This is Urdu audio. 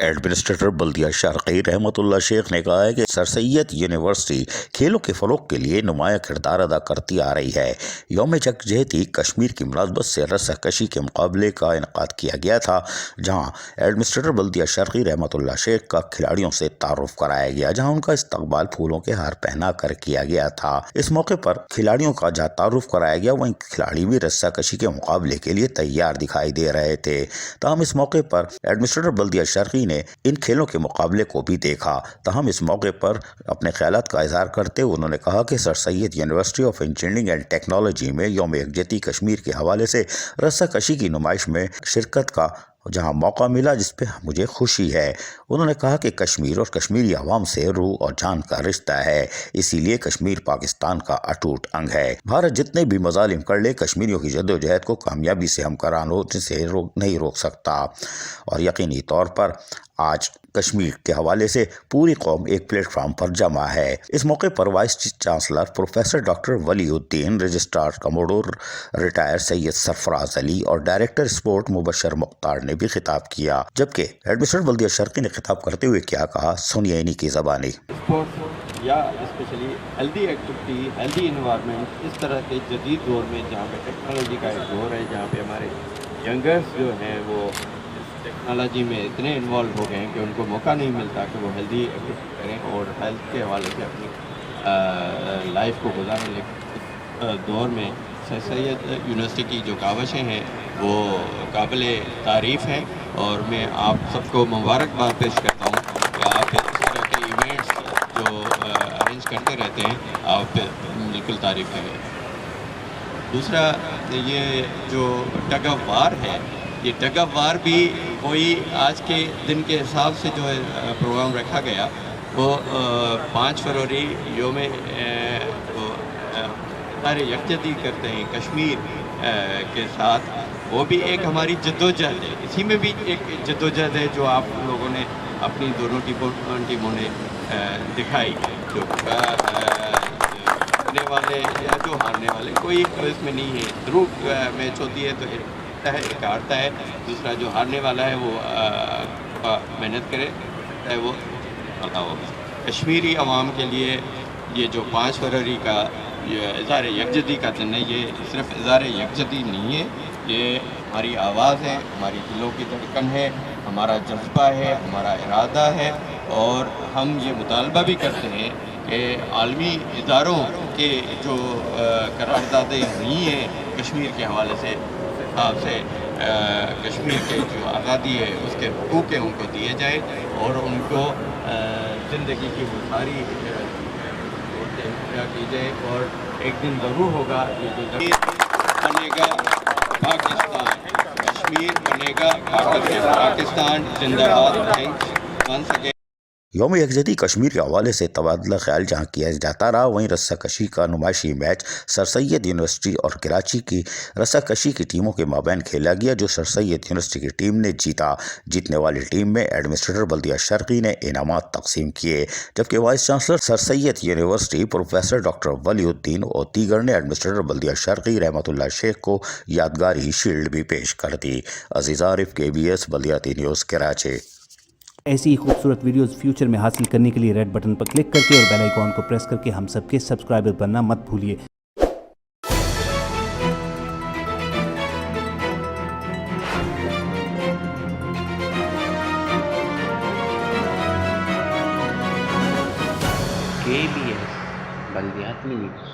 ایڈمنسٹریٹر بلدیہ شرقی رحمت اللہ شیخ نے کہا ہے کہ سر سید یونیورسٹی کھیلوں کے فروغ کے لیے نمایاں کردار ادا کرتی آ رہی ہے۔ یوم یکجہتی کشمیر کی مناسبت سے رسہ کشی کے مقابلے کا انعقاد کیا گیا تھا، جہاں ایڈمنسٹریٹر بلدیہ شرقی رحمت اللہ شیخ کا کھلاڑیوں سے تعارف کرایا گیا، جہاں ان کا استقبال پھولوں کے ہار پہنا کر کیا گیا تھا۔ اس موقع پر کھلاڑیوں کا جہاں تعارف کرایا گیا، وہیں کھلاڑی بھی رسہ کشی کے مقابلے کے لیے تیار دکھائی دے رہے تھے۔ تاہم اس موقع پر ایڈمنسٹریٹر بلدیہ شرقی نے ان کھیلوں کے مقابلے کو بھی دیکھا۔ تاہم اس موقع پر اپنے خیالات کا اظہار کرتے ہوئے انہوں نے کہا کہ Sir Syed University of Engineering and Technology میں یوم یکجہتی کشمیر کے حوالے سے رسہ کشی کی نمائش میں شرکت کا جہاں موقع ملا، جس پہ مجھے خوشی ہے۔ انہوں نے کہا کہ کشمیر اور کشمیری عوام سے روح اور جان کا رشتہ ہے، اسی لیے کشمیر پاکستان کا اٹوٹ انگ ہے۔ بھارت جتنے بھی مظالم کر لے، کشمیریوں کی جدوجہد کو کامیابی سے ہمکران ہونے سے نہیں روک سکتا، اور یقینی طور پر آج کشمیر کے حوالے سے پوری قوم ایک پلیٹ فارم پر جمع ہے۔ اس موقع پر وائس چانسلر پروفیسر ڈاکٹر ولی الدین، رجسٹرار کموڈور ریٹائر سید سرفراز علی اور ڈائریکٹر اسپورٹ مبشر مختار نے بھی خطاب کیا، جبکہ ایڈمنسٹریٹر بلدیہ شرقی نے خطاب کرتے ہوئے کیا کہا، سنیے انہی کی زبانی۔ اسپورٹ یا especially healthy activity, healthy environment, اس طرح کے جدید دور میں جہاں پہ ٹیکنالوجی کا ایک دور ہے، جہاں پہ ہمارے ینگرز جو ہیں وہ ٹیکنالوجی میں اتنے انوالو ہو گئے ہیں کہ ان کو موقع نہیں ملتا کہ وہ ہیلدی ایکٹیویٹی کریں اور ہیلتھ کے حوالے سے اپنی لائف کو گزاریں۔ لیکن اس دور میں سر سید یونیورسٹی کی جو کاوشیں ہیں وہ قابل تعریف ہیں، اور میں آپ سب کو مبارکباد پیش کرتا ہوں کہ آپ اس طرح کے ایونٹس جو ارینج کرتے رہتے ہیں، آپ بالکل تعریف کریں۔ دوسرا، یہ جو ٹگ آف وار ہے، یہ ٹگ آف وار بھی کوئی آج کے دن کے حساب سے جو ہے پروگرام رکھا گیا، وہ 5 فروری یوم سارے یکجہتی کرتے ہیں کشمیر کے ساتھ، وہ بھی ایک ہماری جدوجہد ہے۔ اسی میں بھی ایک جدوجہد ہے جو آپ لوگوں نے اپنی دونوں ٹیموں نے دکھائی، جو جیتنے والے یا جو ہارنے والے، کوئی اس میں نہیں ہے۔ ضرور میچ ہوتی ہے تو ایک ہارتا ہے، دوسرا جو ہارنے والا ہے وہ محنت کرے ہے وہ پتا ہوگا۔ کشمیری عوام کے لیے یہ جو 5 فروری کا یہ اظہار یکجہتی کا دن ہے، یہ صرف اظہار یکجہتی نہیں ہے، یہ ہماری آواز ہے، ہماری دلوں کی دھڑکن ہے، ہمارا جذبہ ہے، ہمارا ارادہ ہے، اور ہم یہ مطالبہ بھی کرتے ہیں کہ عالمی اداروں کے جو قراردادیں ہوئی ہیں کشمیر کے حوالے سے، کشمیر کے جو آزادی ہے، اس کے حقوق ہیں، ان کو دیے جائے، اور ان کو زندگی کی وہ ساری کی جائے، اور ایک دن ضرور ہوگا یہ جو بنے گا پاکستان، کشمیر بنے گا پاکستان زندہ باد۔ Thanks once again. یوم یکجہتی کشمیر کے حوالے سے تبادلہ خیال جہاں کیا جاتا رہا، وہیں رسہ کشی کا نمائشی میچ سر سید یونیورسٹی اور کراچی کی رسہ کشی کی ٹیموں کے مابین کھیلا گیا، جو سر سید یونیورسٹی کی ٹیم نے جیتا۔ جیتنے والی ٹیم میں ایڈمنسٹریٹر بلدیہ شرقی نے انعامات تقسیم کیے، جبکہ وائس چانسلر سر سید یونیورسٹی پروفیسر ڈاکٹر ولی الدین اور دیگر نے ایڈمنسٹریٹر بلدیہ شرقی رحمت اللہ شیخ کو یادگاری شیلڈ بھی پیش کر دی۔ عزیز عارف، KBS بلدیاتی نیوز، کراچی۔ ایسی ہی خوبصورت ویڈیوز فیوچر میں حاصل کرنے کے لیے ریڈ بٹن پر کلک کر کے اور بیل آئیکن کو پریس کر کے ہم سب کے سبسکرائبر بننا مت بھولیے۔ KBS بلدیاتی نیوز۔